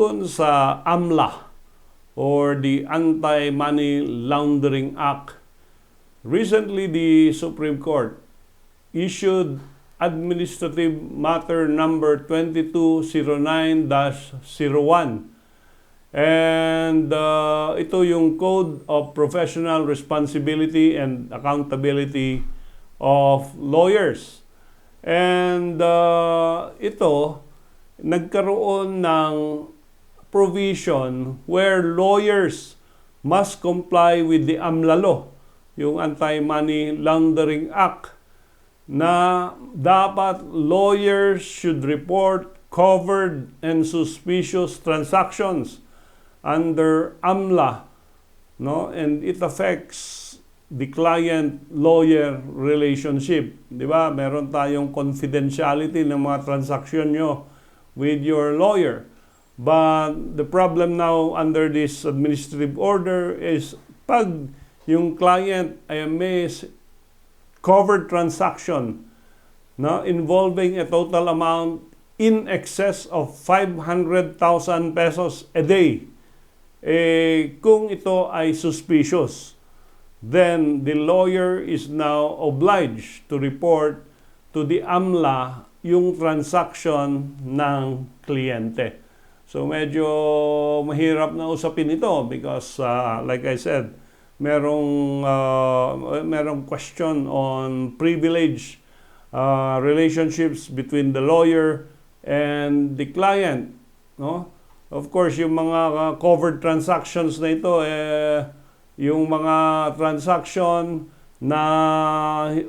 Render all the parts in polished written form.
doon sa AMLA or the Anti-Money Laundering Act, recently the Supreme Court issued Administrative Matter number 2209-01. And ito yung Code of Professional Responsibility and Accountability of Lawyers. And ito, nagkaroon ng provision where lawyers must comply with the AMLA law, yung Anti-Money Laundering Act, na dapat lawyers should report covered and suspicious transactions under AMLA, no? And it affects the client-lawyer relationship. Di ba? Meron tayong confidentiality ng mga transaksyon nyo with your lawyer. But the problem now under this administrative order is pag yung client ay may covered transaction, no, involving a total amount in excess of 500,000 pesos a day, kung ito ay suspicious, then the lawyer is now obliged to report to the AMLA yung transaction ng kliyente. So medyo mahirap na usapin ito because like I said, merong question on privilege relationships between the lawyer and the client, no? Of course, yung mga covered transactions na ito, yung mga transaction na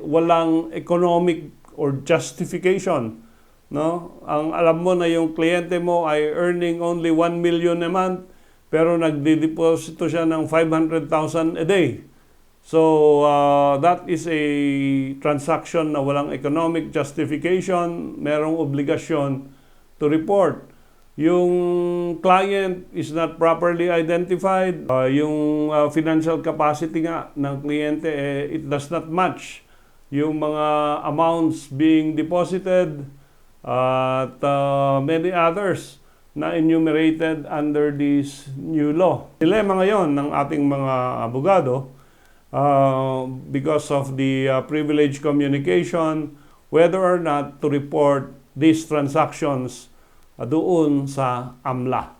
walang economic or justification, no? Ang alam mo na yung kliyente mo ay earning only 1 million a month, pero nagdideposito siya ng 500,000 a day. So, that is a transaction na walang economic justification, merong obligasyon to report. Yung client is not properly identified, yung financial capacity nga ng kliyente, it does not match yung mga amounts being deposited, at many others na enumerated under this new law. Dilema ngayon ng ating mga abogado because of the privileged communication, whether or not to report these transactions doon sa AMLA.